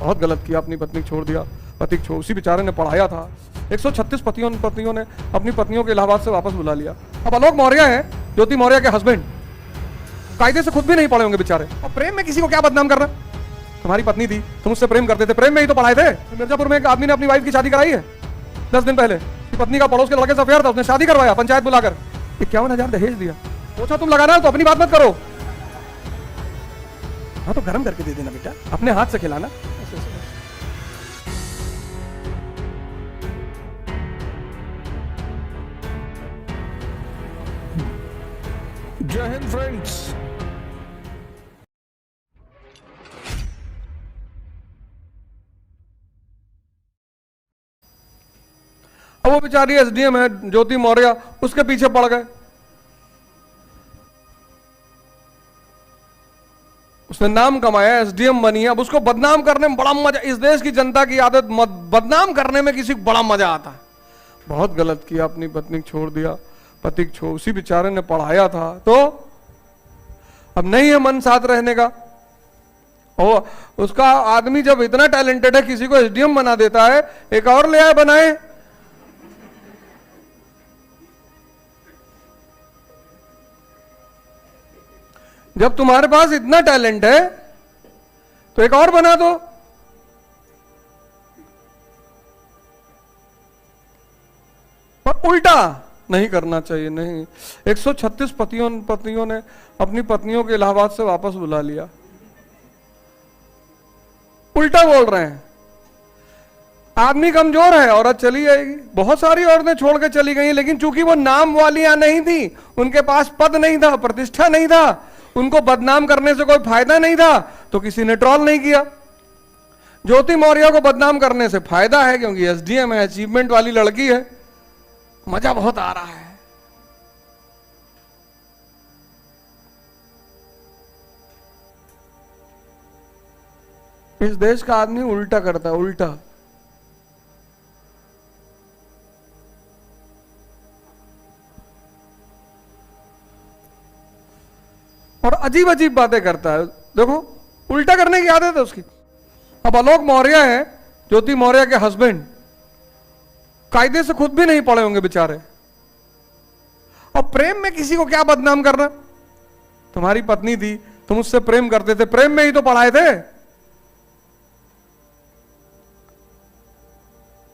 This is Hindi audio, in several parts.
बहुत गलत किया, अपनी पत्नी छोड़ दिया, पति छोड़, उसी बेचारे ने पढ़ाया था। 136 पतियों ने अपनी पत्नियों को इलाहाबाद से वापस बुला लिया। अब आलोक मौर्य है, ज्योति मौर्य के हस्बैंड, कायदे से खुद भी नहीं पढ़े होंगे बेचारे, और प्रेम में किसी को क्या बदनाम करना। तुम्हारी पत्नी थी, तुम उससे प्रेम करते थे, प्रेम में ही तो पढ़ाए थे। मिर्जापुर में एक आदमी ने अपनी वाइफ की शादी कराई है 10 दिन पहले, पत्नी का पड़ोस के लड़के से अफेयर था, उसने शादी करवाया पंचायत बुलाकर, 51,000 दहेज दिया। पूछा तुम लगाना तो अपनी बात मत करो, हाँ तो गर्म करके दे देना बेटा, अपने हाथ से खिलाना। जय हिंद फ्रेंड्स। अब वो बेचारी एसडीएम है ज्योति मौर्य, उसके पीछे पड़ गए। उसने नाम कमाया, एसडीएम बनी है, अब उसको बदनाम करने में बड़ा मजा। इस देश की जनता की आदत बदनाम करने में किसी को बड़ा मजा आता है। बहुत गलत किया, अपनी पत्नी छोड़ दिया, पति छोड़, उसी बेचारे ने पढ़ाया था, तो अब नहीं है मन साथ रहने का। और उसका आदमी जब इतना टैलेंटेड है, किसी को एसडीएम बना देता है, एक और ले आए बनाए। जब तुम्हारे पास इतना टैलेंट है तो एक और बना दो। पर उल्टा नहीं करना चाहिए, नहीं। 136 पतियों ने अपनी पत्नियों को इलाहाबाद से वापस बुला लिया। उल्टा बोल रहे हैं, आदमी कमजोर है, औरत चली जाएगी। बहुत सारी औरतें छोड़ के चली गई, लेकिन चूंकि वो नाम वालियां नहीं थी, उनके पास पद नहीं था, प्रतिष्ठा नहीं था, उनको बदनाम करने से कोई फायदा नहीं था, तो किसी ने ट्रोल नहीं किया। ज्योति मौर्य को बदनाम करने से फायदा है, क्योंकि एसडीएम है, अचीवमेंट वाली लड़की है, मजा बहुत आ रहा है। इस देश का आदमी उल्टा करता है, उल्टा। और अजीब अजीब बातें करता है। देखो, उल्टा करने की आदत है उसकी। अब आलोक मौर्य है, ज्योति मौर्य के हस्बैंड, कायदे से खुद भी नहीं पढ़े होंगे बेचारे, और प्रेम में किसी को क्या बदनाम करना। तुम्हारी पत्नी थी, तुम उससे प्रेम करते थे, प्रेम में ही तो पढ़ाए थे।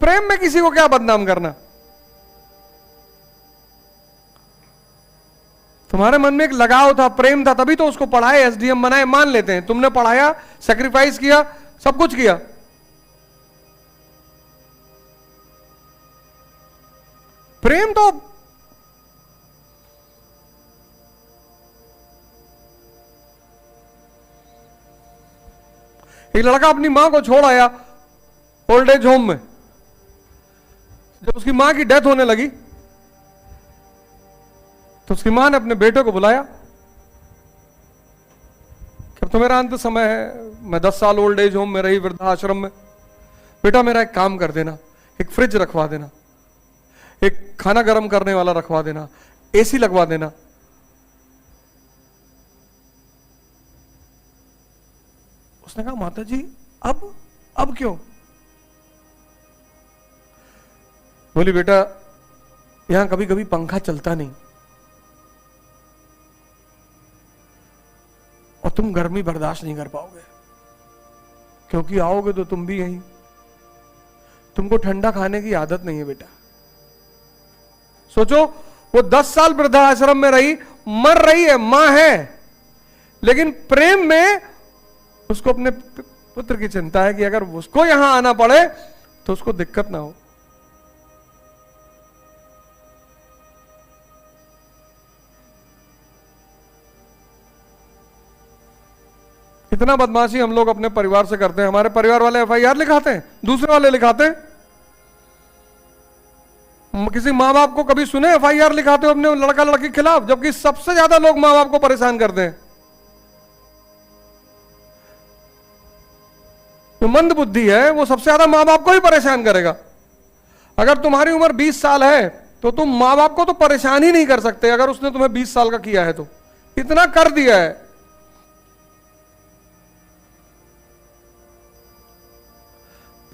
प्रेम में किसी को क्या बदनाम करना। तुम्हारे मन में एक लगाव था, प्रेम था, तभी तो उसको पढ़ाए, एसडीएम बनाए। मान लेते हैं तुमने पढ़ाया, सैक्रिफाइस किया, सब कुछ किया, प्रेम तो एक लड़का अपनी मां को छोड़ आया ओल्ड एज होम में। जब उसकी मां की डेथ होने लगी तो उसकी मां ने अपने बेटे को बुलाया कि अब तो मेरा अंत समय है, मैं 10 साल ओल्ड एज होम में रही, वृद्धाश्रम में, बेटा मेरा एक काम कर देना, एक फ्रिज रखवा देना, एक खाना गर्म करने वाला रखवा देना, एसी लगवा देना। उसने कहा माता जी अब क्यों? बोली बेटा यहां कभी कभी पंखा चलता नहीं, और तुम गर्मी बर्दाश्त नहीं कर पाओगे, क्योंकि आओगे तो तुम भी यहीं, तुमको ठंडा खाने की आदत नहीं है बेटा। सोचो, वो 10 साल वृद्धाश्रम में रही, मर रही है, मां है, लेकिन प्रेम में उसको अपने पुत्र की चिंता है कि अगर उसको यहां आना पड़े तो उसको दिक्कत ना हो। इतना बदमाशी हम लोग अपने परिवार से करते हैं। हमारे परिवार वाले एफआईआर लिखाते हैं, दूसरे वाले लिखाते हैं। किसी माँ बाप को कभी सुने एफआईआर लिखाते हो अपने लड़का लड़की के खिलाफ? जबकि सबसे ज्यादा लोग माँ बाप को परेशान करते हैं। जो मंद बुद्धि है वो सबसे ज्यादा माँ बाप को ही परेशान करेगा। अगर तुम्हारी उम्र 20 साल है तो तुम माँ बाप को तो परेशान ही नहीं कर सकते, अगर उसने तुम्हें 20 साल का किया है तो। इतना कर दिया है।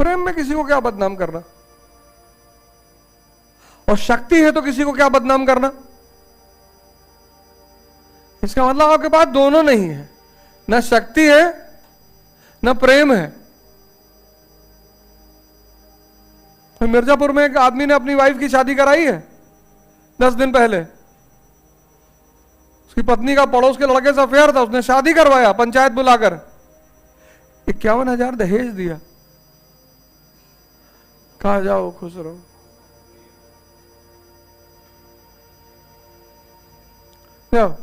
प्रेम में किसी को क्या बदनाम करना, और शक्ति है तो किसी को क्या बदनाम करना। इसका मतलब आपके पास दोनों नहीं है, न शक्ति है न प्रेम है। तो मिर्जापुर में एक आदमी ने अपनी वाइफ की शादी कराई है 10 दिन पहले। उसकी पत्नी का पड़ोस के लड़के से अफेयर था, उसने शादी करवाया पंचायत बुलाकर, 51,000 दहेज दिया, कहा जाओ खुश रहो। जाओ।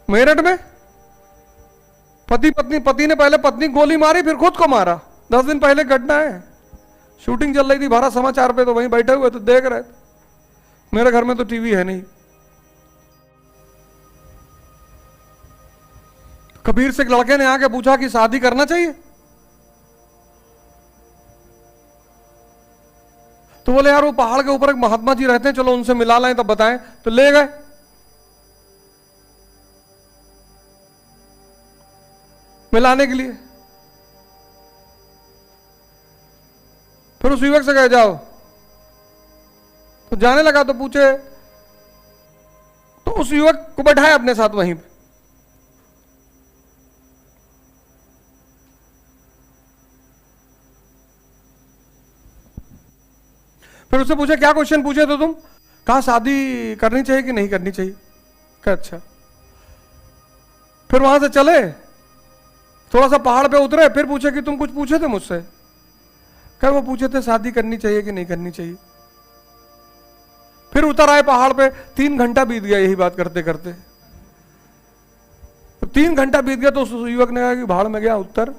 मेरठ में पति ने पहले पत्नी गोली मारी, फिर खुद को मारा। 10 दिन पहले घटना है, शूटिंग चल रही थी भारत समाचार पे, तो वहीं बैठे हुए तो देख रहे थे। मेरे घर में तो टीवी है नहीं। कबीर से एक लड़के ने आके पूछा कि शादी करना चाहिए, तो बोले यार वो पहाड़ के ऊपर एक महात्मा जी रहते हैं, चलो उनसे मिला लाएं तब बताएं। तो ले गए, मिलाने के लिए। फिर उस युवक से कहे जाओ, तो जाने लगा। तो पूछे, तो उस युवक को बैठाया अपने साथ वहीं पे। फिर उससे पूछे क्या क्वेश्चन पूछे तो तुम? कहा शादी करनी चाहिए कि नहीं करनी चाहिए। कहा अच्छा। फिर वहां से चले, थोड़ा सा पहाड़ पे उतरे, फिर पूछे कि तुम कुछ पूछे थे मुझसे। कहा वो पूछे थे शादी करनी चाहिए कि नहीं करनी चाहिए। फिर उतर आए पहाड़ पे, 3 घंटा बीत गया यही बात करते करते। तो 3 घंटा बीत गया तो उस युवक ने कहा कि भाड़ में गया उत्तर,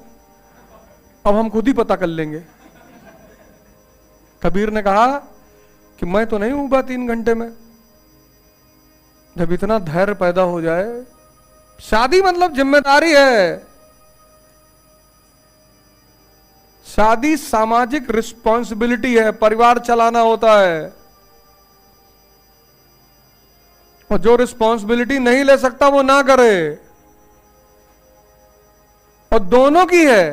अब हम खुद ही पता कर लेंगे। कबीर ने कहा कि मैं तो नहीं उबा 3 घंटे में। जब इतना धैर्य पैदा हो जाए, शादी मतलब जिम्मेदारी है। शादी सामाजिक रिस्पॉन्सिबिलिटी है, परिवार चलाना होता है। और जो रिस्पॉन्सिबिलिटी नहीं ले सकता वो ना करे। और दोनों की है।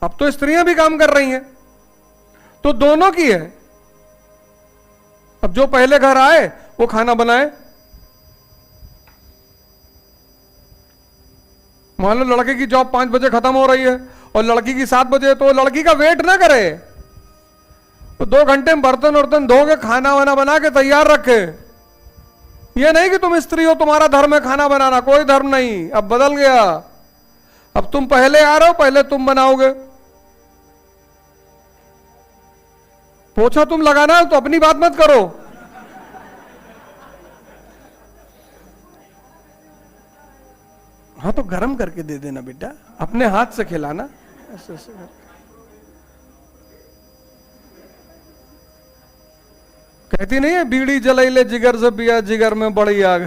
अब तो स्त्रियां भी काम कर रही हैं, तो दोनों की है। अब जो पहले घर आए वो खाना बनाए। मान लो लड़के की जॉब 5 बजे खत्म हो रही है और लड़की की 7 बजे, तो लड़की का वेट ना करे, तो 2 घंटे में बर्तन वर्तन धो के खाना वाना बना के तैयार रखे। ये नहीं कि तुम स्त्री हो, तुम्हारा धर्म है खाना बनाना, कोई धर्म नहीं, अब बदल गया। अब तुम पहले आ रहे हो, पहले तुम बनाओगे। पोछा तुम लगाना है तो अपनी बात मत करो। हाँ तो गरम करके दे देना बेटा, अपने हाथ से खिलाना। ऐसे ऐसे कहती नहीं है बीड़ी जलाइले जिगर से पिया जिगर में बड़ी आग।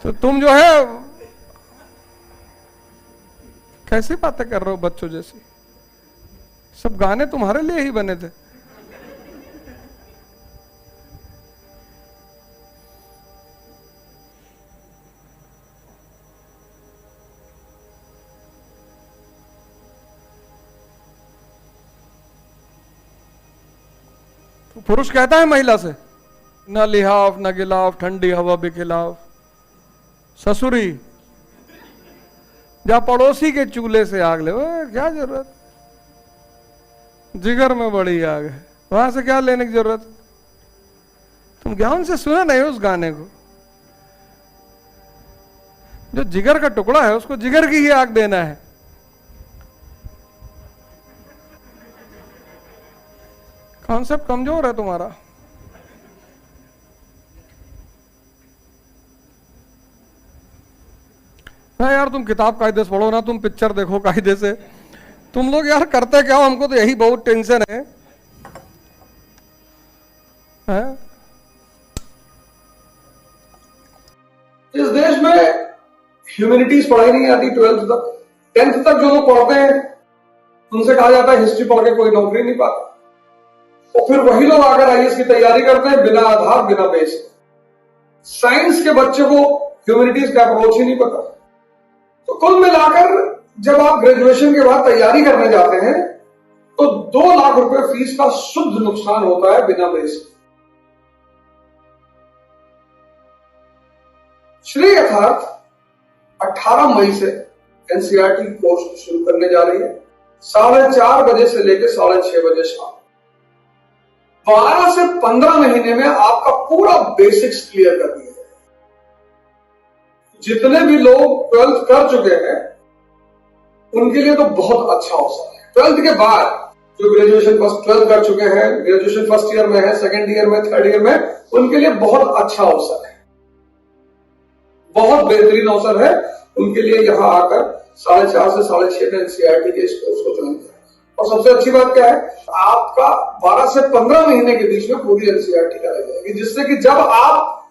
तो तुम जो है कैसी बातें कर रहे हो बच्चों जैसी। सब गाने तुम्हारे लिए ही बने थे। पुरुष कहता है महिला से, न लिहाफ न गिलाफ ठंडी हवा भी खिलाफ, ससुरी जा पड़ोसी के चूल्हे से आग ले। क्या जरूरत, जिगर में बड़ी आग है, वहां से क्या लेने की जरूरत। तुम ज्ञान से सुना नहीं उस गाने को। जो जिगर का टुकड़ा है उसको जिगर की ही आग देना है। कॉन्सेप्ट कमजोर है तुम्हारा। ना यार तुम किताब कायदे से पढ़ो ना, तुम पिक्चर देखो कायदे से। तुम लोग यार करते क्या हो, हमको तो यही बहुत टेंशन है। इस देश में ह्यूमैनिटीज पढ़ाई नहीं आती 12th तक। 10th तक जो लोग पढ़ते हैं उनसे कहा जाता है हिस्ट्री पढ़ के कोई नौकरी नहीं पाता। और फिर वही लोग आकर आईएएस की तैयारी करते हैं बिना आधार बिना बेस। साइंस के बच्चे को ह्यूमैनिटीज का अप्रोच ही नहीं पता। कुल मिलाकर जब आप ग्रेजुएशन के बाद तैयारी करने जाते हैं तो 2 लाख रुपए फीस का शुद्ध नुकसान होता है बिना बेस के। श्री यथार्थ 18 मई से एनसीईआरटी कोर्स शुरू करने जा रही है, 4:30 बजे से लेकर 6:30 बजे शाम। 12 से 15 महीने में आपका पूरा बेसिक्स क्लियर कर दिया जाए। जितने भी लोग 12th कर चुके हैं उनके लिए तो बहुत अच्छा अवसर है। 12th के बाद जो ग्रेजुएशन फर्स्ट 12th कर चुके हैं, ग्रेजुएशन फर्स्ट ईयर में है, सेकेंड ईयर में, थर्ड ईयर में, उनके लिए बहुत अच्छा अवसर है, बहुत बेहतरीन अवसर है उनके लिए। यहां आकर 4:30 से 6:30 में एनसीईआरटी के इस कोर्स को ज्वाइन करें। और सबसे अच्छी बात क्या है, आपका 12 से 15 महीने के बीच में पूरी एनसीईआरटी कराई जाएगी, जिससे कि जब आप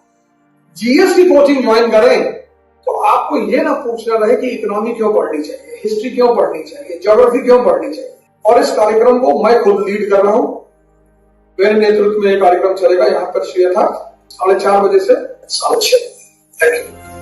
जीएस की कोचिंग ज्वाइन करें तो आपको यह ना पूछना रहे कि इकोनॉमी क्यों पढ़नी चाहिए, हिस्ट्री क्यों पढ़नी चाहिए, ज्योग्राफी क्यों पढ़नी चाहिए। और इस कार्यक्रम को मैं खुद लीड कर रहा हूं, मेरे नेतृत्व में यह कार्यक्रम चलेगा। यहां पर श्री यथार्थ 4:30 बजे से 6:30 बजे। Thank you.